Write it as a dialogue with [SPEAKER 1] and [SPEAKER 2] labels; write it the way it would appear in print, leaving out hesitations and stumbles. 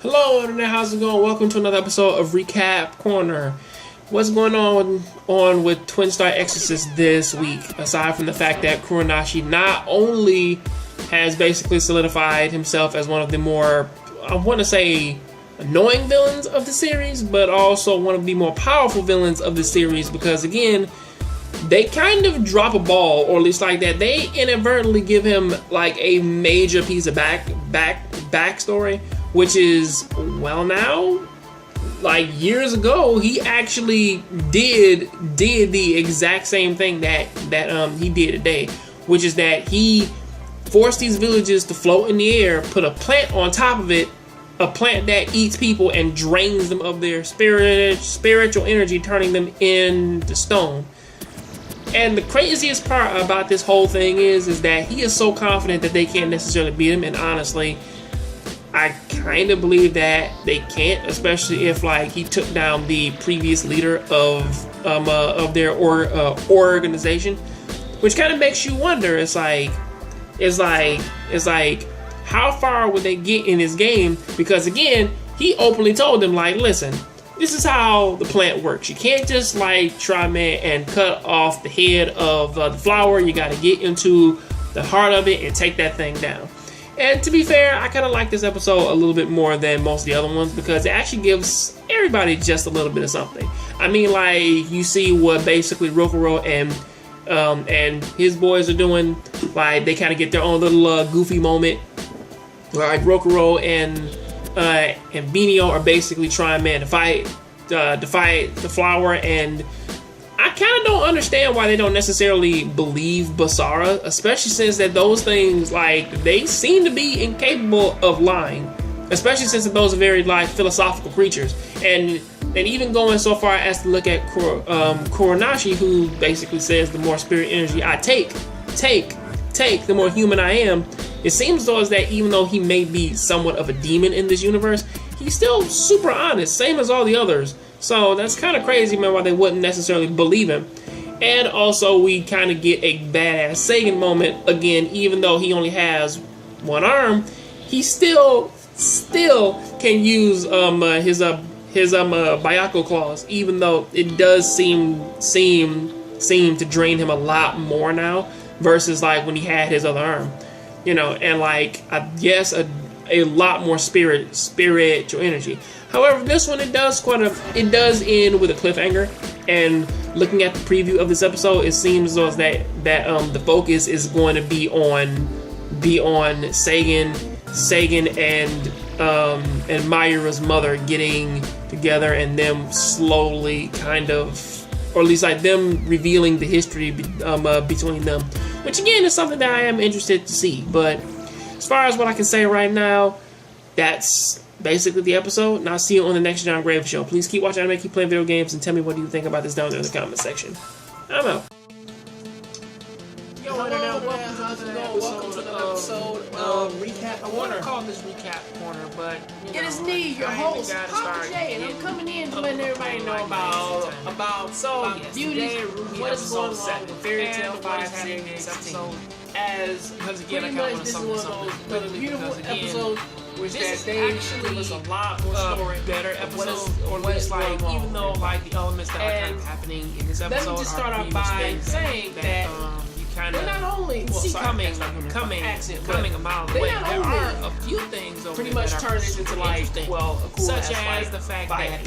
[SPEAKER 1] Hello Internet, how's it going? Welcome to another episode of Recap Corner. What's going on with Twin Star Exorcist this week, aside from the fact that Kuranashi not only has basically solidified himself as one of the more, I want to say, annoying villains of the series, but also one of the more powerful villains of the series, because again, they kind of drop a ball, or at least like that, they inadvertently give him like a major piece of backstory, which is, well, now, like years ago, he actually did the exact same thing that he did today, which is that he forced these villages to float in the air, put a plant on top of it, a plant that eats people and drains them of their spiritual energy, turning them into stone. And the craziest part about this whole thing is that he is so confident that they can't necessarily beat him, and honestly, I kind of believe that they can't, especially if like he took down the previous leader of their organization, which kind of makes you wonder. It's like how far would they get in this game? Because again, he openly told them, like, listen, this is how the plant works. You can't just like try, man, and cut off the head of the flower. You got to get into the heart of it and take that thing down. And to be fair, I kind of like this episode a little bit more than most of the other ones, because it actually gives everybody just a little bit of something. I mean, like, you see what basically Rokuro and his boys are doing. Like, they kind of get their own little goofy moment. Like, Rokuro and Binio are basically trying, man, to fight the flower, and I kind of don't understand why they don't necessarily believe Basara, especially since that those things, like, they seem to be incapable of lying, especially since that those are very, like, philosophical creatures. And even going so far as to look at Kuranashi, who basically says the more spirit energy I take, the more human I am. It seems though as that even though he may be somewhat of a demon in this universe, he's still super honest, same as all the others. So that's kind of crazy, man, why they wouldn't necessarily believe him. And also, we kind of get a badass Seigen moment again. Even though he only has one arm, he still can use his Byakko claws. Even though it does seem to drain him a lot more now versus like when he had his other arm, you know. And like, I guess a lot more spiritual energy. However, this one, it does end with a cliffhanger. And looking at the preview of this episode, it seems as that the focus is going to be on Seigen and Mayura's mother getting together, and them slowly kind of, or at least like them revealing the history between them, which again is something that I am interested to see. But as far as what I can say right now, that's basically the episode, and I'll see you on the next John Grave Show. Please keep watching anime, keep playing video games, and tell me what you think about this down there in the comment section. I'm out. Yo, Internet, welcome to the episode of Recap. I want to call this Recap Corner, but
[SPEAKER 2] it is me, your host, Papa J, and I'm coming in to let everybody know about beauty, what is going on with Fairy Tail 516.
[SPEAKER 1] Because again, I kind of want to sum something
[SPEAKER 2] beautiful episode.
[SPEAKER 1] Which this actually was a lot more better episode, or at least like, even though like the elements that are kind of happening in this episode,
[SPEAKER 2] let me just start off by saying that
[SPEAKER 1] you kind of
[SPEAKER 2] not only
[SPEAKER 1] coming a mile away. There are a few things over
[SPEAKER 2] pretty much turned into like,
[SPEAKER 1] such as the fact that